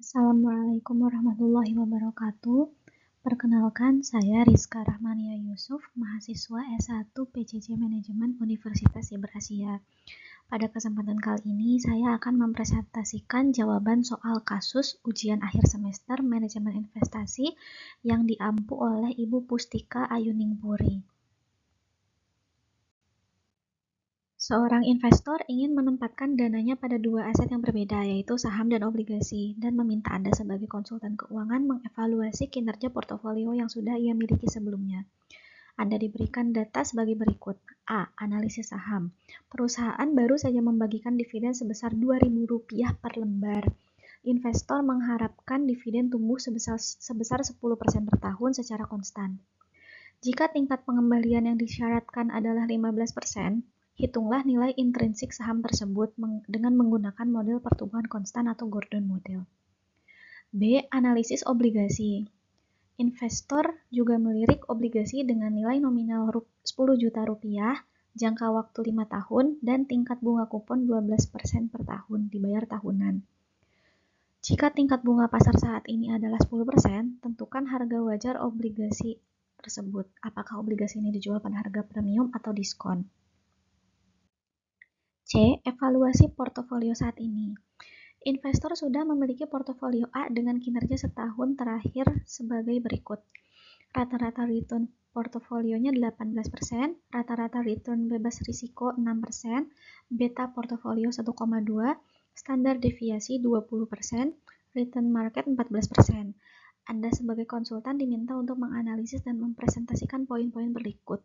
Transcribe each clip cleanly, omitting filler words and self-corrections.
Assalamualaikum warahmatullahi wabarakatuh. Perkenalkan, saya Rizka Rahmania Yusuf, mahasiswa S1 PCC Manajemen Universitas Siber Asia. Pada kesempatan kali ini, saya akan mempresentasikan jawaban soal kasus ujian akhir semester Manajemen Investasi yang diampu oleh Ibu Pustika Ayuningpuri. Seorang investor ingin menempatkan dananya pada dua aset yang berbeda, yaitu saham dan obligasi, dan meminta Anda sebagai konsultan keuangan mengevaluasi kinerja portofolio yang sudah ia miliki sebelumnya. Anda diberikan data sebagai berikut. A. Analisis saham. Perusahaan baru saja membagikan dividen sebesar Rp2.000 per lembar. Investor mengharapkan dividen tumbuh sebesar 10% per tahun secara konstan. Jika tingkat pengembalian yang disyaratkan adalah 15%, hitunglah nilai intrinsik saham tersebut dengan menggunakan model pertumbuhan konstan atau Gordon Model. B. Analisis obligasi. Investor juga melirik obligasi dengan nilai nominal Rp10 juta, jangka waktu 5 tahun, dan tingkat bunga kupon 12% per tahun, dibayar tahunan. Jika tingkat bunga pasar saat ini adalah 10%, tentukan harga wajar obligasi tersebut. Apakah obligasi ini dijual pada harga premium atau diskon? C. Evaluasi portofolio saat ini. Investor sudah memiliki portofolio A dengan kinerja setahun terakhir sebagai berikut. Rata-rata return portofolionya 18%, rata-rata return bebas risiko 6%, beta portofolio 1,2, standar deviasi 20%, return market 14%. Anda sebagai konsultan diminta untuk menganalisis dan mempresentasikan poin-poin berikut.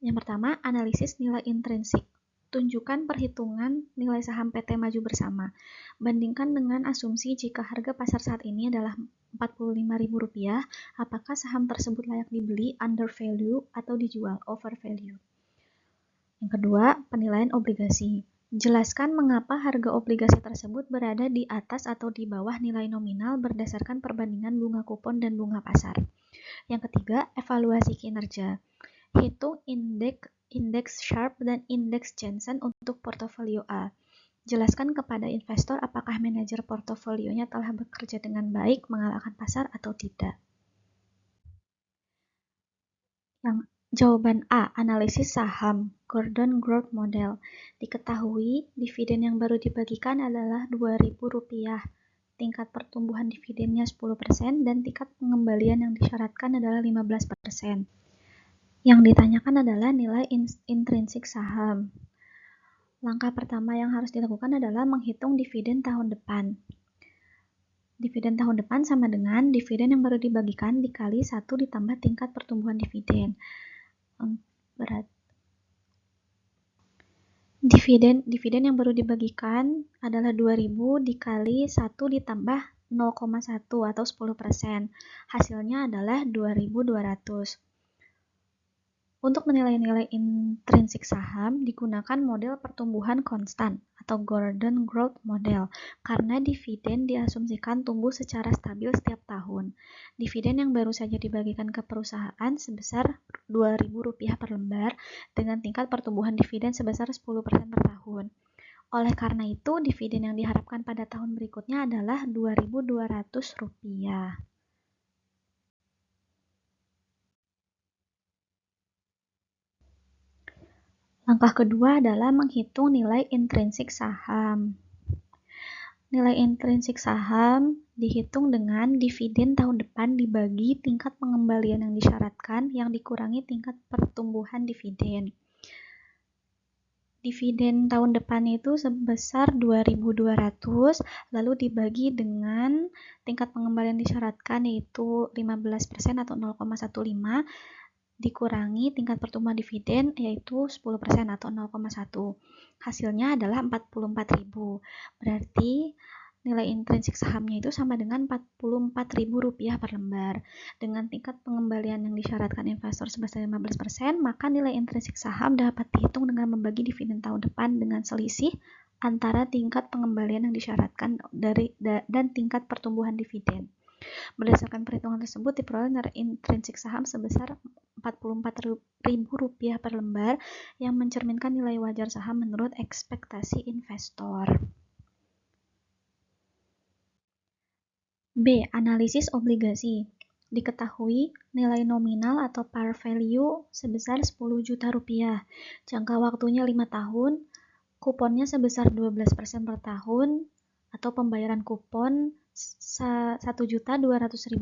Yang pertama, analisis nilai intrinsik. Tunjukkan perhitungan nilai saham PT Maju Bersama. Bandingkan dengan asumsi jika harga pasar saat ini adalah Rp45.000, apakah saham tersebut layak dibeli under value atau dijual over value. Yang kedua, penilaian obligasi. Jelaskan mengapa harga obligasi tersebut berada di atas atau di bawah nilai nominal berdasarkan perbandingan bunga kupon dan bunga pasar. Yang ketiga, evaluasi kinerja. Hitung indeks Sharpe dan indeks Jensen untuk portofolio A. Jelaskan kepada investor apakah manajer portofolionya telah bekerja dengan baik, mengalahkan pasar atau tidak. Yang jawaban A, analisis saham, Gordon Growth Model. Diketahui, dividen yang baru dibagikan adalah Rp2.000. Tingkat pertumbuhan dividennya 10% dan tingkat pengembalian yang disyaratkan adalah 15%. Yang ditanyakan adalah nilai intrinsik saham. Langkah pertama yang harus dilakukan adalah menghitung dividen tahun depan. Dividen tahun depan sama dengan dividen yang baru dibagikan dikali 1 ditambah tingkat pertumbuhan dividen. Dividen yang baru dibagikan adalah 2.000 dikali 1 ditambah 0,1 atau 10%. Hasilnya adalah 2.200. Untuk menilai nilai intrinsik saham, digunakan model pertumbuhan konstan atau Gordon Growth Model karena dividen diasumsikan tumbuh secara stabil setiap tahun. Dividen yang baru saja dibagikan ke perusahaan sebesar Rp2.000 per lembar dengan tingkat pertumbuhan dividen sebesar 10% per tahun. Oleh karena itu, dividen yang diharapkan pada tahun berikutnya adalah Rp2.200. Langkah kedua adalah menghitung nilai intrinsik saham. Nilai intrinsik saham dihitung dengan dividen tahun depan dibagi tingkat pengembalian yang disyaratkan yang dikurangi tingkat pertumbuhan dividen. Dividen tahun depan itu sebesar Rp2.200, lalu dibagi dengan tingkat pengembalian disyaratkan yaitu 15% atau 0,15, dikurangi tingkat pertumbuhan dividen yaitu 10% atau 0,1. Hasilnya adalah Rp44.000. Berarti nilai intrinsik sahamnya itu sama dengan Rp44.000 per lembar. Dengan tingkat pengembalian yang disyaratkan investor sebesar 15%, maka nilai intrinsik saham dapat dihitung dengan membagi dividen tahun depan dengan selisih antara tingkat pengembalian yang disyaratkan dan tingkat pertumbuhan dividen. Berdasarkan perhitungan tersebut, diperoleh nilai intrinsik saham sebesar Rp44.000 per lembar yang mencerminkan nilai wajar saham menurut ekspektasi investor. B. Analisis obligasi. Diketahui nilai nominal atau par value sebesar 10 juta rupiah. Jangka waktunya 5 tahun, kuponnya sebesar 12% per tahun, atau pembayaran kupon 1.200.000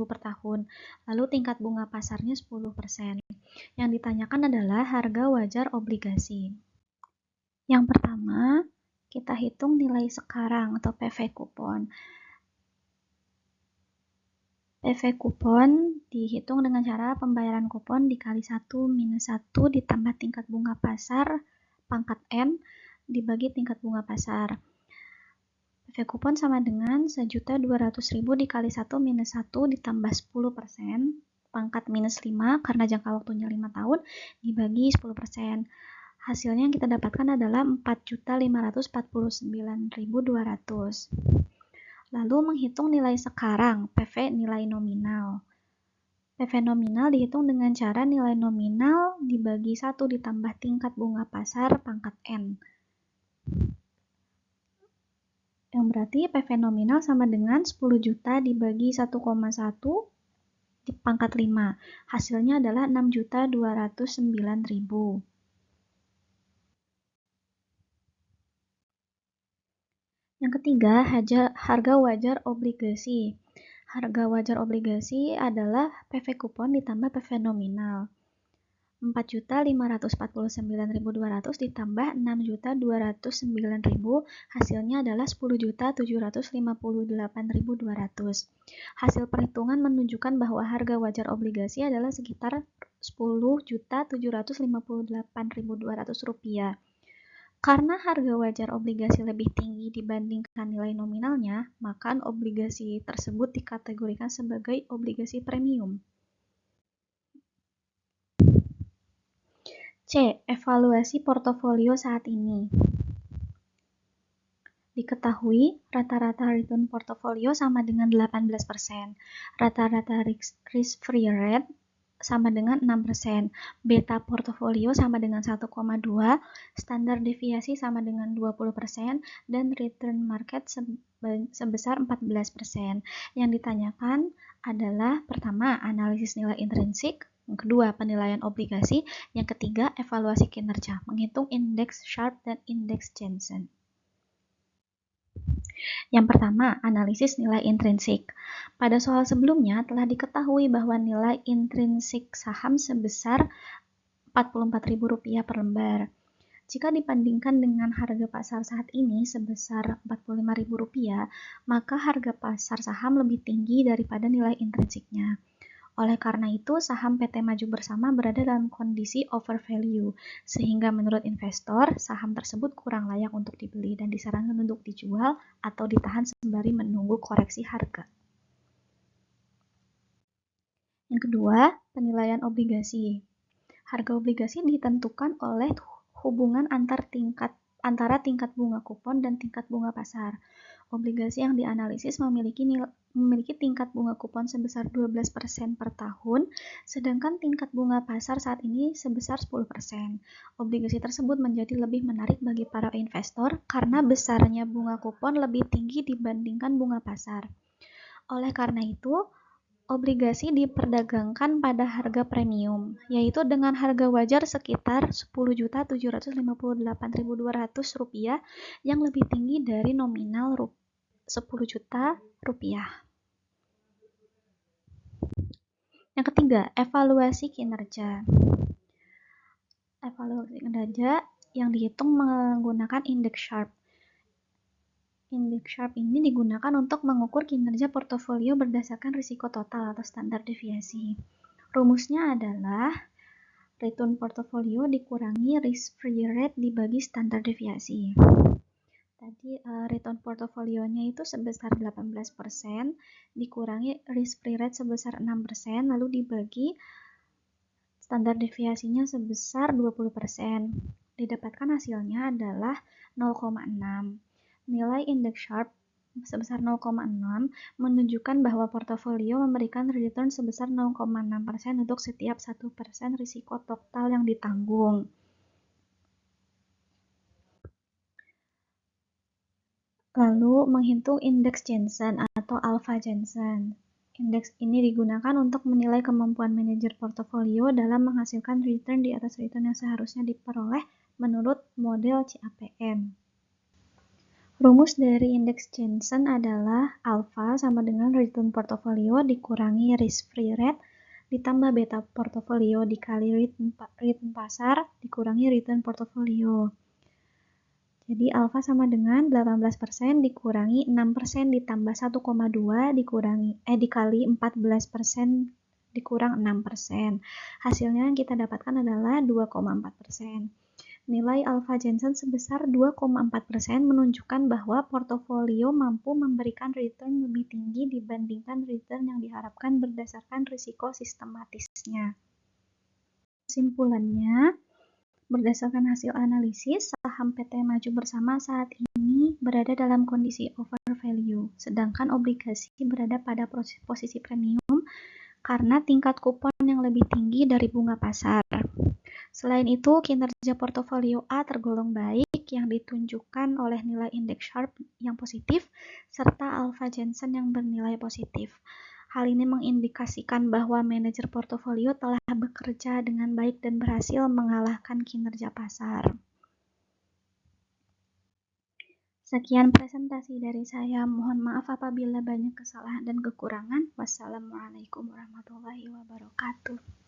per tahun. Lalu tingkat bunga pasarnya 10%. Yang ditanyakan adalah harga wajar obligasi. Yang pertama, kita hitung nilai sekarang atau PV kupon. PV kupon dihitung dengan cara pembayaran kupon dikali 1 minus 1 ditambah tingkat bunga pasar pangkat N dibagi tingkat bunga pasar. PV kupon sama dengan 1.200.000 dikali 1 minus 1 ditambah 10% pangkat minus 5 karena jangka waktunya 5 tahun dibagi 10%. Hasilnya yang kita dapatkan adalah 4.549.200. Lalu menghitung nilai sekarang, PV nilai nominal. PV nominal dihitung dengan cara nilai nominal dibagi 1 ditambah tingkat bunga pasar pangkat N. Yang berarti PV nominal sama dengan 10 juta dibagi 1,1 di pangkat 5. Hasilnya adalah 6.209.000. Yang ketiga, harga wajar obligasi. Harga wajar obligasi adalah PV kupon ditambah PV nominal. 4.549.200 ditambah 6.209.000, hasilnya adalah 10.758.200. Hasil perhitungan menunjukkan bahwa harga wajar obligasi adalah sekitar 10.758.200 rupiah. Karena harga wajar obligasi lebih tinggi dibandingkan nilai nominalnya, maka obligasi tersebut dikategorikan sebagai obligasi premium. C. Evaluasi portofolio saat ini. Diketahui rata-rata return portofolio sama dengan 18%, rata-rata risk-free rate sama dengan 6%, beta portofolio sama dengan 1,2, standar deviasi sama dengan 20%, dan return market sebesar 14%. Yang ditanyakan adalah pertama, analisis nilai intrinsik, yang kedua, penilaian obligasi, yang ketiga, evaluasi kinerja, menghitung indeks Sharpe dan indeks Jensen. Yang pertama, analisis nilai intrinsik. Pada soal sebelumnya telah diketahui bahwa nilai intrinsik saham sebesar Rp44.000 per lembar. Jika dibandingkan dengan harga pasar saat ini sebesar Rp45.000, maka harga pasar saham lebih tinggi daripada nilai intrinsiknya. Oleh karena itu, saham PT Maju Bersama berada dalam kondisi overvalue, sehingga menurut investor, saham tersebut kurang layak untuk dibeli dan disarankan untuk dijual atau ditahan sembari menunggu koreksi harga. Yang kedua, penilaian obligasi. Harga obligasi ditentukan oleh hubungan antara tingkat bunga kupon dan tingkat bunga pasar. Obligasi yang dianalisis memiliki tingkat bunga kupon sebesar 12% per tahun, sedangkan tingkat bunga pasar saat ini sebesar 10%. Obligasi tersebut menjadi lebih menarik bagi para investor karena besarnya bunga kupon lebih tinggi dibandingkan bunga pasar. Oleh karena itu, obligasi diperdagangkan pada harga premium, yaitu dengan harga wajar sekitar Rp10.758.200 yang lebih tinggi dari nominal Rp10 juta. Yang ketiga, evaluasi kinerja. Evaluasi kinerja yang dihitung menggunakan indeks Sharpe. Indeks Sharpe ini digunakan untuk mengukur kinerja portofolio berdasarkan risiko total atau standar deviasi. Rumusnya adalah return portofolio dikurangi risk-free rate dibagi standar deviasi. Tadi return portofolionya itu sebesar 18%, dikurangi risk-free rate sebesar 6%, lalu dibagi standar deviasinya sebesar 20%. Didapatkan hasilnya adalah 0,6. Nilai indeks Sharpe sebesar 0,6 menunjukkan bahwa portofolio memberikan return sebesar 0,6% untuk setiap 1% risiko total yang ditanggung. Lalu menghitung indeks Jensen atau alpha Jensen. Indeks ini digunakan untuk menilai kemampuan manajer portofolio dalam menghasilkan return di atas return yang seharusnya diperoleh menurut model CAPM. Rumus dari indeks Jensen adalah alpha sama dengan return portofolio dikurangi risk-free rate ditambah beta portofolio dikali return pasar dikurangi return portofolio. Jadi alfa sama dengan 18% dikurangi 6% ditambah 1,2 dikali 14% dikurang 6%. Hasilnya yang kita dapatkan adalah 2,4%. Nilai alfa Jensen sebesar 2,4% menunjukkan bahwa portofolio mampu memberikan return lebih tinggi dibandingkan return yang diharapkan berdasarkan risiko sistematisnya. Kesimpulannya, berdasarkan hasil analisis, saham PT Maju Bersama saat ini berada dalam kondisi overvalue, sedangkan obligasi berada pada posisi premium karena tingkat kupon yang lebih tinggi dari bunga pasar. Selain itu, kinerja portofolio A tergolong baik yang ditunjukkan oleh nilai indeks Sharpe yang positif serta alpha Jensen yang bernilai positif. Hal ini mengindikasikan bahwa manajer portofolio telah bekerja dengan baik dan berhasil mengalahkan kinerja pasar. Sekian presentasi dari saya. Mohon maaf apabila banyak kesalahan dan kekurangan. Wassalamualaikum warahmatullahi wabarakatuh.